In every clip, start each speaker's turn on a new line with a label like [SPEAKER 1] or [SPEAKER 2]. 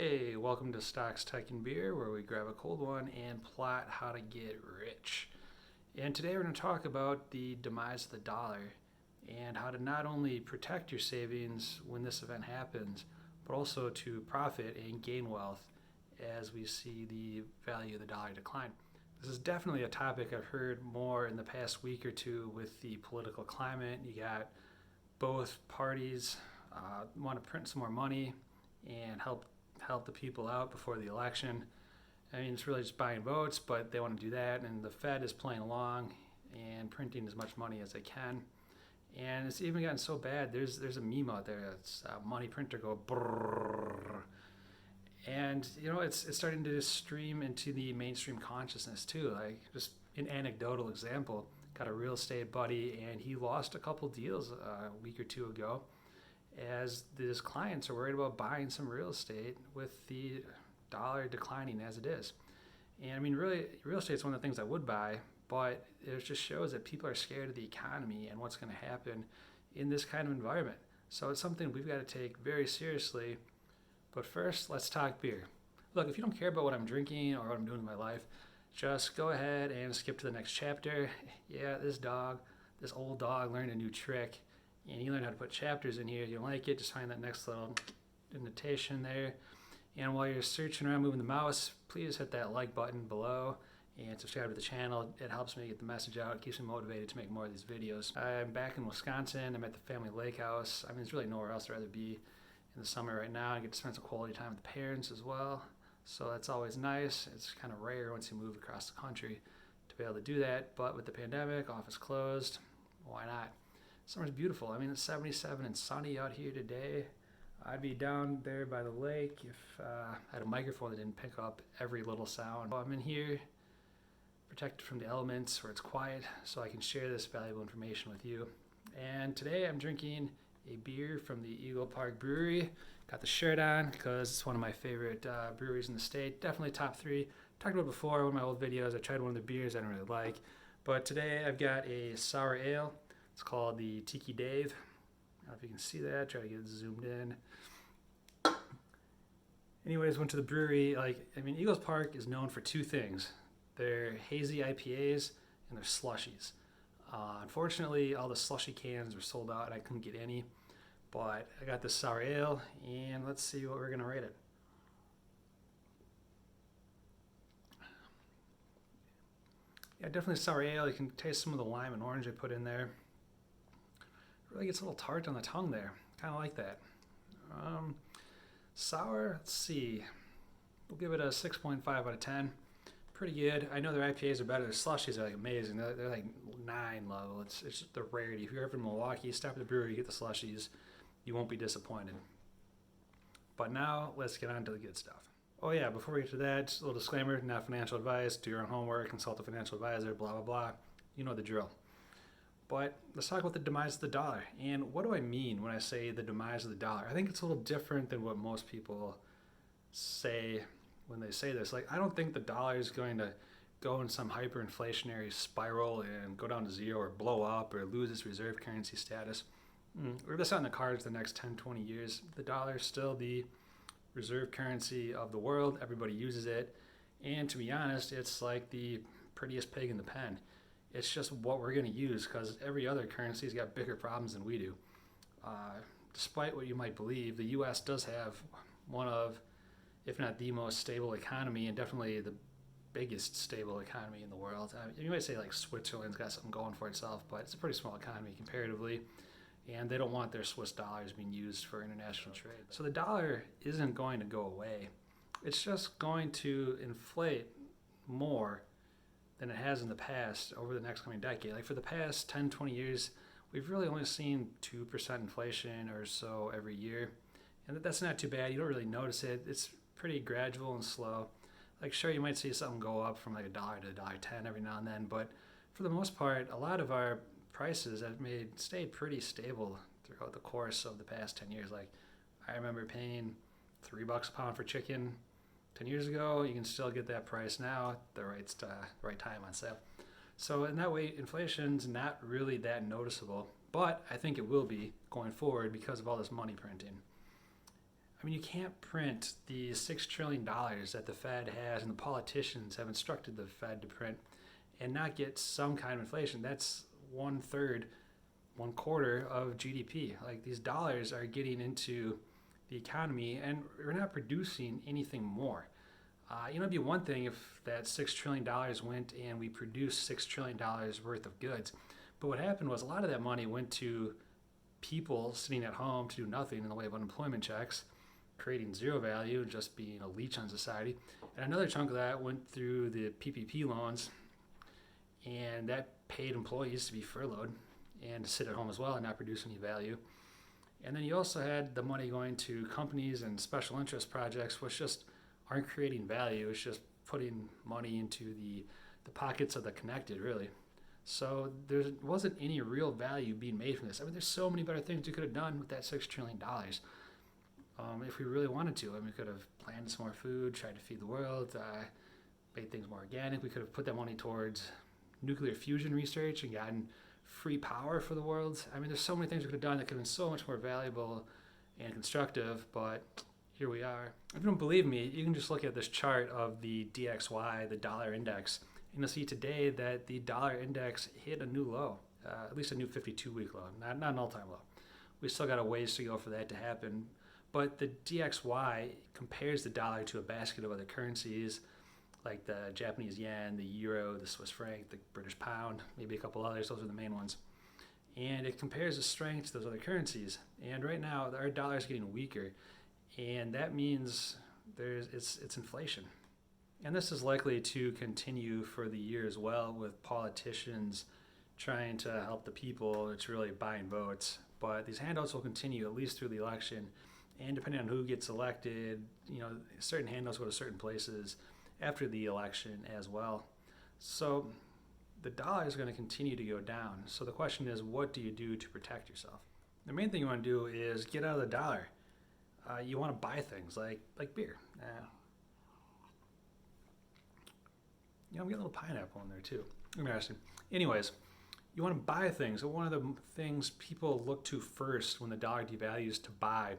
[SPEAKER 1] Hey, welcome to Stocks, Tech, and Beer, where we grab a cold one and plot how to get rich. And today we're going to talk about the demise of the dollar and how to not only protect your savings when this event happens, but also to profit and gain wealth as we see the value of the dollar decline. This is definitely a topic I've heard more in the past week or two with the political climate. You got both parties want to print some more money and help the people out before the election. I mean, it's really just buying votes, but they want to do that, and the Fed is playing along and printing as much money as they can. And it's even gotten so bad. There's a meme out there. It's a money printer go brrrr. And it's starting to just stream into the mainstream consciousness too. Like just an anecdotal example, got a real estate buddy, and he lost a couple deals a week or two ago as his clients are worried about buying some real estate with the dollar declining as it is. And I mean, really, real estate is one of the things I would buy, but it just shows that people are scared of the economy and what's going to happen in this kind of environment. So it's something we've got to take very seriously. But first, let's talk beer. Look, if you don't care about what I'm drinking or what I'm doing in my life, just go ahead and skip to the next chapter. Yeah, this old dog learned a new trick. And you learn how to put chapters in here. If you like it, just find that next little indentation there. And while you're searching around moving the mouse, please hit that like button below and subscribe to the channel. It helps me get the message out. It keeps me motivated to make more of these videos. I'm back in Wisconsin. I'm at the family lake house. I mean, there's really nowhere else I'd rather be in the summer right now. I get to spend some quality time with the parents as well. So that's always nice. It's kind of rare once you move across the country to be able to do that. But with the pandemic, office closed, why not? Summer's beautiful. I mean, it's 77 and sunny out here today. I'd be down there by the lake if I had a microphone that didn't pick up every little sound. I'm in here, protected from the elements where it's quiet, so I can share this valuable information with you. And today I'm drinking a beer from the Eagle Park Brewery. Got the shirt on because it's one of my favorite breweries in the state. Definitely top 3. Talked about it before in one of my old videos. I tried one of the beers I don't really like. But today I've got a sour ale. It's called the Tiki Dave. I don't know if you can see that. Try to get it zoomed in. Anyways, went to the brewery. Eagles Park is known for 2 things. Their hazy IPAs and their slushies. Unfortunately, all the slushy cans were sold out and I couldn't get any. But I got this sour ale, and let's see what we're going to rate it. Yeah, definitely sour ale. You can taste some of the lime and orange I put in there. Really gets a little tart on the tongue there. Kind of like that. Sour, let's see. We'll give it a 6.5 out of 10. Pretty good. I know their IPAs are better. Their slushies are amazing. They're like 9 level. It's just the rarity. If you're ever in Milwaukee, stop at the brewery, get the slushies. You won't be disappointed. But now, let's get on to the good stuff. Oh yeah, before we get to that, just a little disclaimer, not financial advice. Do your own homework, consult a financial advisor, blah, blah, blah. You know the drill. But let's talk about the demise of the dollar. And what do I mean when I say the demise of the dollar? I think it's a little different than what most people say when they say this. I don't think the dollar is going to go in some hyperinflationary spiral and go down to zero or blow up or lose its reserve currency status. Or that's not in the cards the next 10, 20 years. The dollar is still the reserve currency of the world. Everybody uses it. And to be honest, it's like the prettiest pig in the pen. It's just what we're going to use because every other currency's got bigger problems than we do. Despite what you might believe, the U.S. does have one of, if not the most stable economy, and definitely the biggest stable economy in the world. You might say like Switzerland's got something going for itself, but it's a pretty small economy comparatively, and they don't want their Swiss dollars being used for international trade. So the dollar isn't going to go away. It's just going to inflate more than it has in the past over the next coming decade. Like for the past 10, 20 years, we've really only seen 2% inflation or so every year. And that's not too bad. You don't really notice it. It's pretty gradual and slow. Like sure, you might see something go up from like $1 to $1.10 every now and then, but for the most part, a lot of our prices have stayed pretty stable throughout the course of the past 10 years. Like I remember paying $3 a pound for chicken 10 years ago. You can still get that price now at the right time on sale. So in that way, inflation's not really that noticeable, but I think it will be going forward because of all this money printing. I mean, you can't print the $6 trillion that the Fed has and the politicians have instructed the Fed to print and not get some kind of inflation. That's one third, one quarter of GDP. Like these dollars are getting into the economy and we're not producing anything more. It'd be one thing if that $6 trillion went and we produced $6 trillion worth of goods. But what happened was a lot of that money went to people sitting at home to do nothing in the way of unemployment checks, creating zero value, just being a leech on society. And another chunk of that went through the PPP loans, and that paid employees to be furloughed and to sit at home as well and not produce any value. And then you also had the money going to companies and special interest projects, which just aren't creating value. It's just putting money into the pockets of the connected, really. So there wasn't any real value being made from this. I mean, there's so many better things we could have done with that $6 trillion. If we really wanted to. I mean, we could have planted some more food, tried to feed the world, made things more organic. We could have put that money towards nuclear fusion research and gotten free power for the world. I mean, there's so many things we could have done that could have been so much more valuable and constructive, but here we are. If you don't believe me, you can just look at this chart of the DXY, the dollar index, and you'll see today that the dollar index hit a new low, at least a new 52-week low, not an all-time low. We still got a ways to go for that to happen, but the DXY compares the dollar to a basket of other currencies, like the Japanese yen, the euro, the Swiss franc, the British pound, maybe a couple others. Those are the main ones. And it compares the strength to those other currencies. And right now, our dollar is getting weaker, and that means it's inflation. And this is likely to continue for the year as well, with politicians trying to help the people. It's really buying votes. But these handouts will continue at least through the election. And depending on who gets elected, certain handouts go to certain places after the election as well. So the dollar is going to continue to go down. So the question is, what do you do to protect yourself? The main thing you want to do is get out of the dollar. You want to buy things like beer. I'm getting a little pineapple in there too. Interesting. Anyways, you want to buy things. So one of the things people look to first when the dollar devalues to buy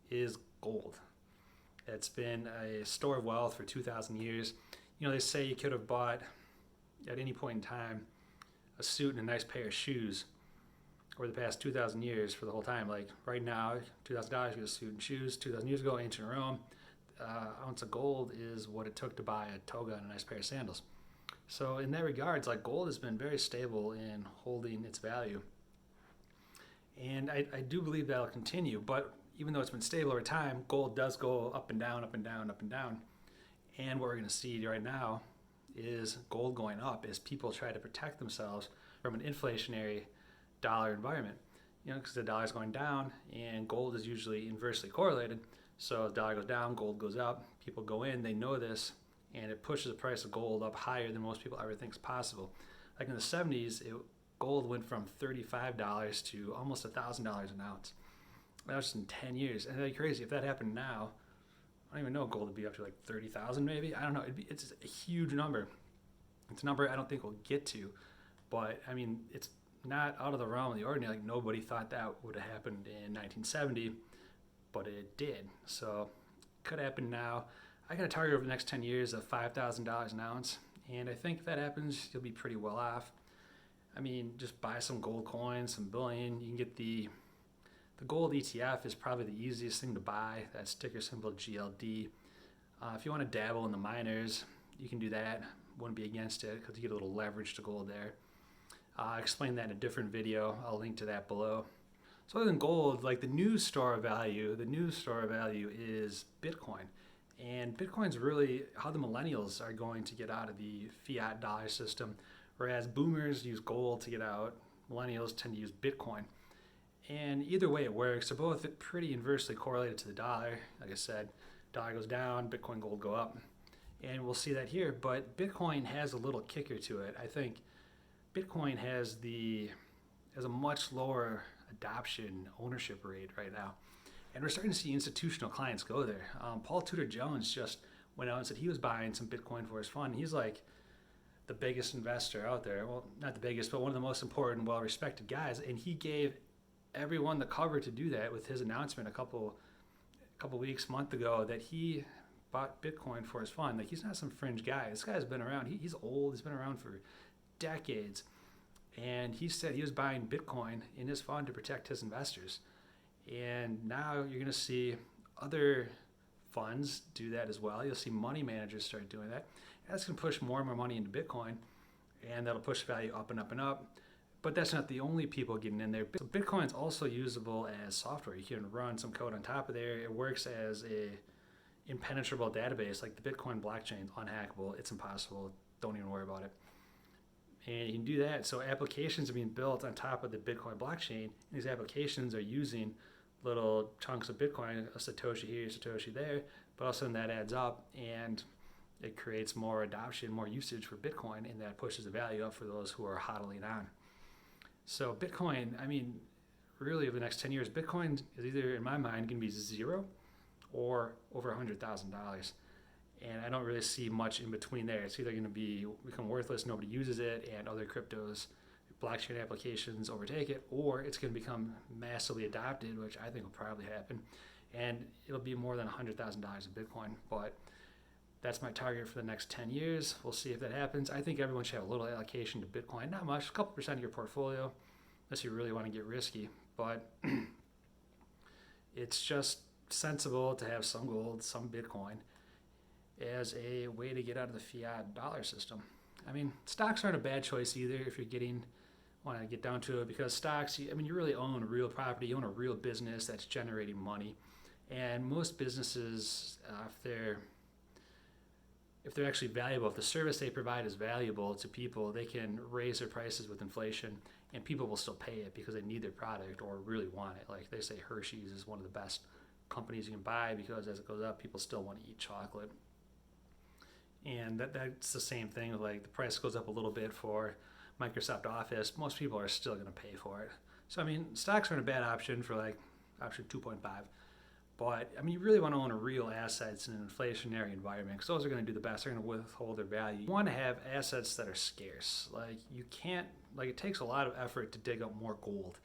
[SPEAKER 1] is gold. It's been a store of wealth for 2,000 years. They say you could have bought at any point in time a suit and a nice pair of shoes over the past 2,000 years for the whole time. Like right now, $2,000 you get a suit and shoes. 2,000 years ago, ancient Rome, ounce of gold is what it took to buy a toga and a nice pair of sandals. So in that regards, like gold has been very stable in holding its value. And I do believe that'll continue, but even though it's been stable over time, gold does go up and down, up and down, up and down. And what we're going to see right now is gold going up as people try to protect themselves from an inflationary dollar environment. Because the dollar is going down and gold is usually inversely correlated. So the dollar goes down, gold goes up. People go in, they know this, and it pushes the price of gold up higher than most people ever think is possible. Like in the 70s, gold went from $35 to almost $1,000 an ounce. That was just in 10 years. And that's crazy. If that happened now, I don't even know, gold would be up to like 30,000 maybe. I don't know. It's a huge number. It's a number I don't think we'll get to. But, I mean, it's not out of the realm of the ordinary. Like, nobody thought that would have happened in 1970, but it did. So, could happen now. I got a target over the next 10 years of $5,000 an ounce. And I think if that happens, you'll be pretty well off. I mean, just buy some gold coins, some bullion. You can get the gold ETF is probably the easiest thing to buy. That ticker symbol GLD. If you want to dabble in the miners, you can do that. Wouldn't be against it because you get a little leverage to gold there. I explained that in a different video. I'll link to that below. So other than gold, like the new store of value is Bitcoin. And Bitcoin's really how the millennials are going to get out of the fiat dollar system. Whereas boomers use gold to get out, millennials tend to use Bitcoin. And either way it works. They're both pretty inversely correlated to the dollar. Like I said, dollar goes down, Bitcoin, gold go up. And we'll see that here. But Bitcoin has a little kicker to it. I think Bitcoin has a much lower adoption ownership rate right now. And we're starting to see institutional clients go there. Paul Tudor Jones just went out and said he was buying some Bitcoin for his fund. He's like the biggest investor out there. Well, not the biggest, but one of the most important, well-respected guys. And he gave everyone the cover to do that with his announcement a couple a couple weeks, month ago, that he bought Bitcoin for his fund. Like, he's not some fringe guy. This guy's been around. He's old. He's been around for decades. And he said he was buying Bitcoin in his fund to protect his investors. And now you're going to see other funds do that as well. You'll see money managers start doing that. That's going to push more and more money into Bitcoin, and that'll push value up and up and up. But that's not the only people getting in there. So Bitcoin's also usable as software. You can run some code on top of there. It works as a impenetrable database. Like the Bitcoin blockchain is unhackable. It's impossible. Don't even worry about it. And you can do that. So applications are being built on top of the Bitcoin blockchain. And these applications are using little chunks of Bitcoin, a Satoshi here, a Satoshi there. But all of a sudden that adds up, and it creates more adoption, more usage for Bitcoin, and that pushes the value up for those who are hodling on. So Bitcoin, I mean, really over the next 10 years, Bitcoin is either, in my mind, going to be zero or over $100,000. And I don't really see much in between there. It's either going to become worthless, nobody uses it, and other cryptos, blockchain applications overtake it, or it's going to become massively adopted, which I think will probably happen. And it'll be more than $100,000 of Bitcoin. But that's my target for the next 10 years. We'll see if that happens. I think everyone should have a little allocation to Bitcoin. Not much, a couple percent of your portfolio, unless you really want to get risky. But it's just sensible to have some gold, some Bitcoin, as a way to get out of the fiat dollar system. I mean, stocks aren't a bad choice either if you're want to get down to it, because stocks, you really own a real property, you own a real business that's generating money. And most businesses, if they're actually valuable, if the service they provide is valuable to people, they can raise their prices with inflation and people will still pay it because they need their product or really want it. Like they say Hershey's is one of the best companies you can buy because as it goes up, people still want to eat chocolate. And that's the same thing. Like the price goes up a little bit for Microsoft Office, most people are still going to pay for it. So, I mean, stocks aren't a bad option for like option 2.5. But, I mean, you really want to own a real assets in an inflationary environment because those are going to do the best. They're going to withhold their value. You want to have assets that are scarce. Like, you can't, like, it takes a lot of effort to dig up more gold.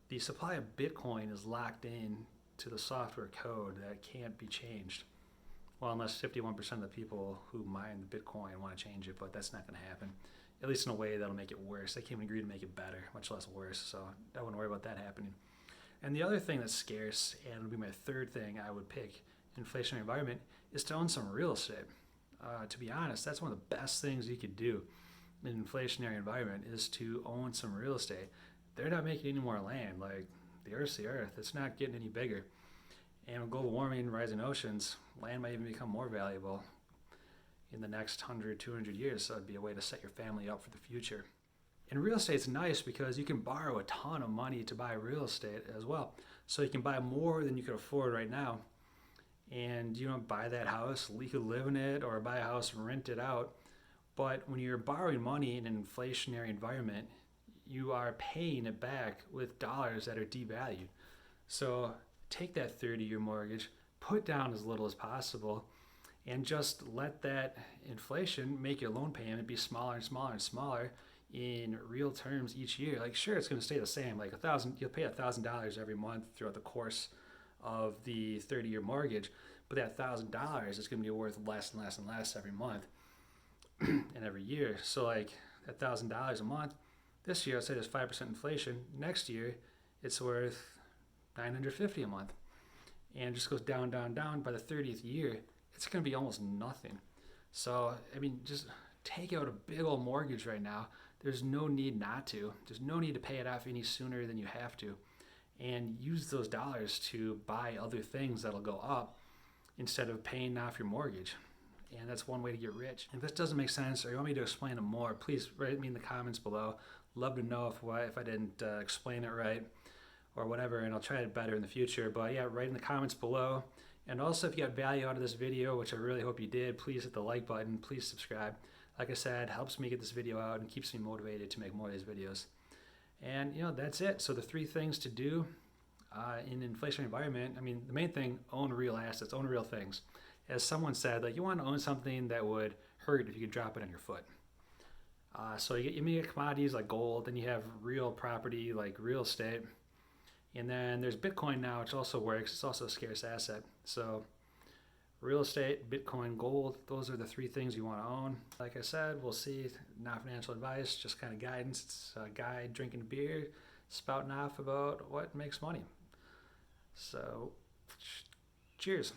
[SPEAKER 1] The supply of Bitcoin is locked in to the software code that can't be changed. Well, unless 51% of the people who mine the Bitcoin want to change it, but that's not going to happen. At least in a way that'll make it worse. They can't even agree to make it better, much less worse. So I wouldn't worry about that happening. And the other thing that's scarce, and would be my third thing I would pick in an inflationary environment, is to own some real estate. To be honest, that's one of the best things you could do in an inflationary environment is to own some real estate. They're not making any more land. Like, the Earth's the Earth. It's not getting any bigger. And with global warming, rising oceans, land might even become more valuable in the next 100, 200 years. So it'd be a way to set your family up for the future. And real estate's nice because you can borrow a ton of money to buy real estate as well. So you can buy more than you could afford right now. And you don't buy that house, you could live in it, or buy a house and rent it out. But when you're borrowing money in an inflationary environment, you are paying it back with dollars that are devalued. So take that 30-year mortgage, put down as little as possible, and just let that inflation make your loan payment be smaller and smaller and smaller in real terms each year. Like, sure, it's going to stay the same. Like you'll pay $1,000 every month throughout the course of the 30-year mortgage, but that $1,000 is going to be worth less and less and less every month and every year. So like that $1,000 a month, this year, let's say there's 5% inflation. Next year, it's worth $950 a month, and it just goes down, down, down. By the 30th year, it's going to be almost nothing. So, I mean, just take out a big old mortgage right now. There's no need not to. There's no need to pay it off any sooner than you have to. And use those dollars to buy other things that'll go up instead of paying off your mortgage. And that's one way to get rich. If this doesn't make sense or you want me to explain it more, please write me in the comments below. Love to know if I didn't explain it right or whatever, and I'll try it better in the future. But yeah, write in the comments below. And also, if you got value out of this video, which I really hope you did, please hit the like button, please subscribe. Like I said, helps me get this video out and keeps me motivated to make more of these videos. And that's it. So the 3 things to do in an inflationary environment, I mean, the main thing, own real assets, own real things. As someone said, like, you want to own something that would hurt if you could drop it on your foot. So you get commodities like gold, then you have real property like real estate. And then there's Bitcoin now, which also works. It's also a scarce asset. So real estate, Bitcoin, gold, those are the three things you want to own. Like I said, we'll see. Not financial advice, just kind of guidance. It's a guy drinking beer, spouting off about what makes money. So cheers.